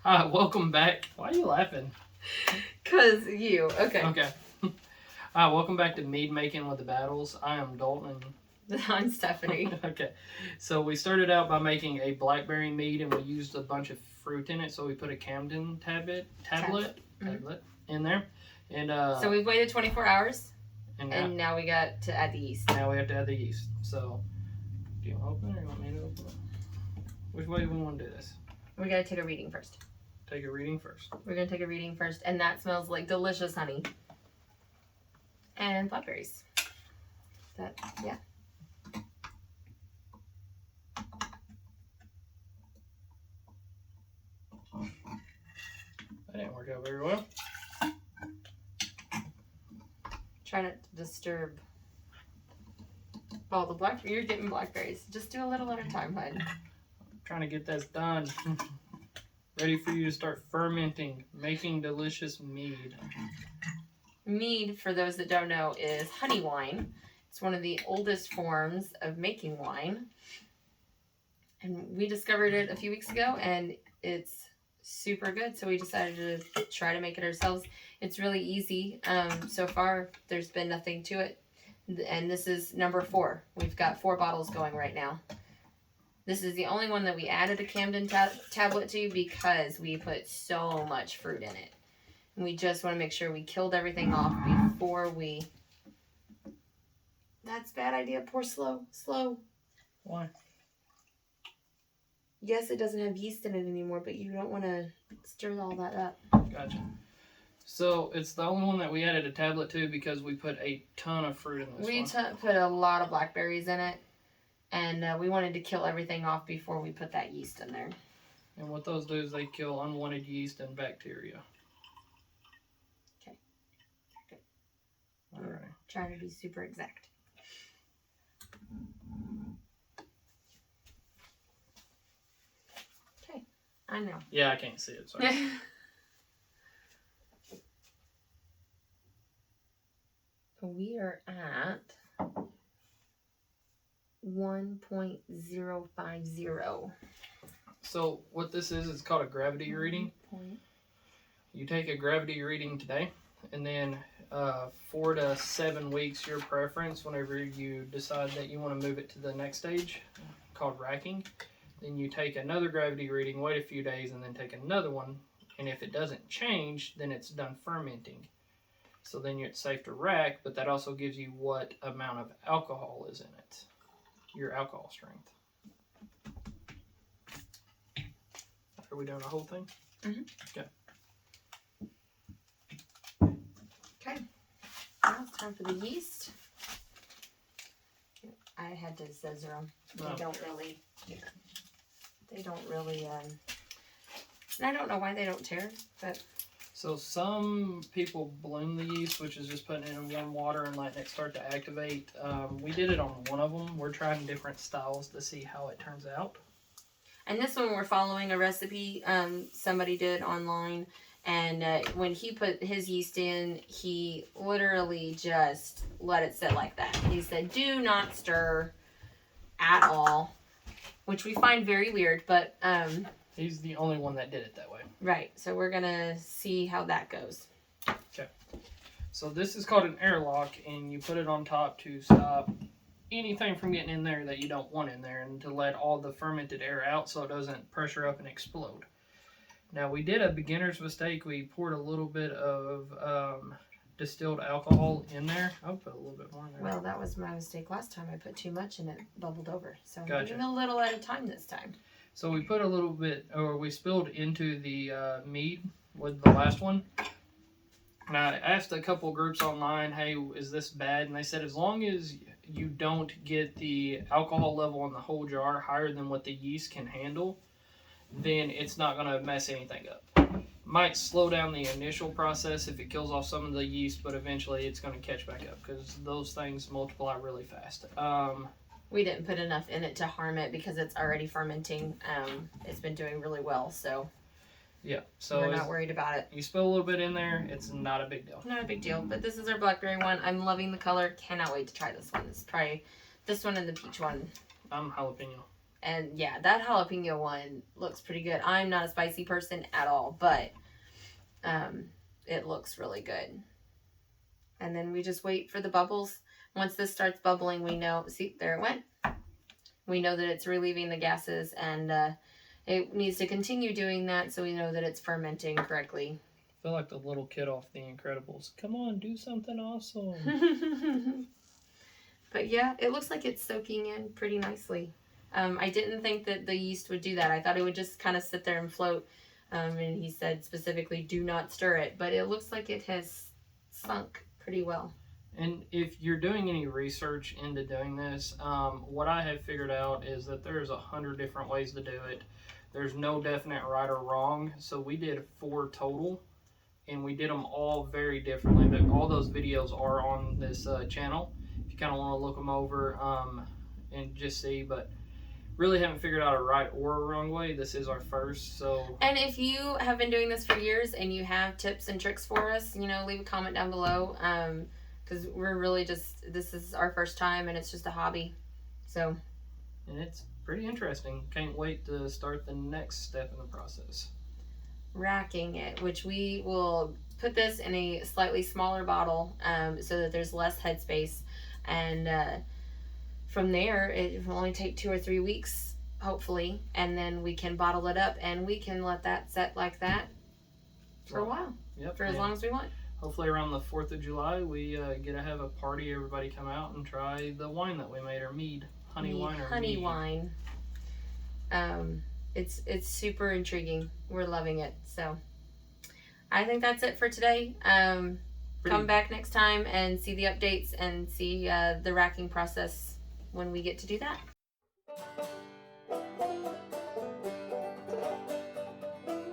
Hi, welcome back. Why are you laughing? Cause you. Okay. Okay. Hi, welcome back to Mead Making with the Battles. I am Dalton. I'm Stephanie. Okay. So we started out by making a blackberry mead, and we used a bunch of fruit in it. So we put a camden tablet in there, and So we've waited 24 hours, and now we got to add the yeast. now we have to add the yeast. So, do you want to open it or you want me to open it? Which way do we want to do this? We're gonna take a reading first. Take a reading first. We're gonna take a reading first, and that smells like delicious honey and blackberries. Yeah. That didn't work out very well. Try not to disturb all the blackberries. You're getting blackberries. Just do a little at a time, bud. Trying to get this done. Ready for you to start fermenting, making delicious mead. Mead, for those that don't know, is honey wine. It's one of the oldest forms of making wine. And we discovered it a few weeks ago, and it's super good, so we decided to try to make it ourselves. It's really easy. So far, there's been nothing to it. And this is number 4. We've got 4 bottles going right now. This is the only one that we added a camden tablet to because we put so much fruit in it. And we just want to make sure we killed everything off before we... That's a bad idea. Pour slow. Slow. Why? Yes, it doesn't have yeast in it anymore, but you don't want to stir all that up. Gotcha. So it's the only one that we added a tablet to because we put a ton of fruit in this one. We put a lot of blackberries in it, and we wanted to kill everything off before we put that yeast in there. And what those do is they kill unwanted yeast and bacteria. Okay. All right. Trying to be super exact. Okay. I know. Yeah, I can't see it. Sorry. We are at 1.050. So what this is called a gravity reading. You take a gravity reading today, and then 4 to 7 weeks, your preference, whenever you decide that you want to move it to the next stage, called racking, then you take another gravity reading, wait a few days, and then take another one, and if it doesn't change, then it's done fermenting. So then it's safe to rack, but that also gives you what amount of alcohol is in it, your alcohol strength. Are we doing the whole thing? Mm-hmm. Okay. Okay. Now it's time for the yeast. I had to scissor them. They don't really, and I don't know why they don't tear, but... So some people bloom the yeast, which is just putting it in warm water and letting it start to activate. We did it on one of them. We're trying different styles to see how it turns out. And this one we're following a recipe somebody did online. And when he put his yeast in, he literally just let it sit like that. He said, do not stir at all, which we find very weird, but... He's the only one that did it that way. Right, so we're going to see how that goes. Okay. So this is called an airlock, and you put it on top to stop anything from getting in there that you don't want in there, and to let all the fermented air out so it doesn't pressure up and explode. Now, we did a beginner's mistake. We poured a little bit of distilled alcohol in there. I'll put a little bit more in there. Well, that was my mistake last time. I put too much and it bubbled over. So I'm Gotcha. doing a little at a time this time. So we put a little bit, or we spilled into the mead with the last one. And I asked a couple groups online, hey, is this bad? And they said as long as you don't get the alcohol level in the whole jar higher than what the yeast can handle, then it's not going to mess anything up. Might slow down the initial process if it kills off some of the yeast, but eventually it's going to catch back up because those things multiply really fast. We didn't put enough in it to harm it because it's already fermenting. It's been doing really well, so yeah, so we're not worried about it. You spill a little bit in there, it's not a big deal. Not a big deal, but this is our blackberry one. I'm loving the color. Cannot wait to try this one. It's probably this one and the peach one I'm jalapeno. And yeah, that jalapeno one looks pretty good. I'm not a spicy person at all, but it looks really good. And then we just wait for the bubbles. Once this starts bubbling, we know, see, there it went. We know that it's relieving the gases, and it needs to continue doing that so we know that it's fermenting correctly. I feel like the little kid off The Incredibles. Come on, do something awesome. But yeah, it looks like it's soaking in pretty nicely. I didn't think that the yeast would do that. I thought it would just kind of sit there and float. And he said specifically, do not stir it. But it looks like it has sunk pretty well. And if you're doing any research into doing this, what I have figured out is that there's 100 different ways to do it. There's no definite right or wrong. So we did 4 total, and we did them all very differently. But all those videos are on this channel. If you kind of want to look them over and just see, but really haven't figured out a right or a wrong way. This is our first, so. And if you have been doing this for years and you have tips and tricks for us, you know, leave a comment down below. Because we're really just, this is our first time and it's just a hobby. So. And it's pretty interesting. Can't wait to start the next step in the process. Racking it, which we will put this in a slightly smaller bottle so that there's less headspace. And from there, it will only take 2 or 3 weeks, hopefully. And then we can bottle it up and we can let that set like that for a while. Yep. For as long as we want. Hopefully around the 4th of July, we get to have a party. Everybody come out and try the wine that we made, our mead. Honey wine. It's super intriguing. We're loving it. So I think that's it for today. Come back next time and see the updates and see the racking process when we get to do that.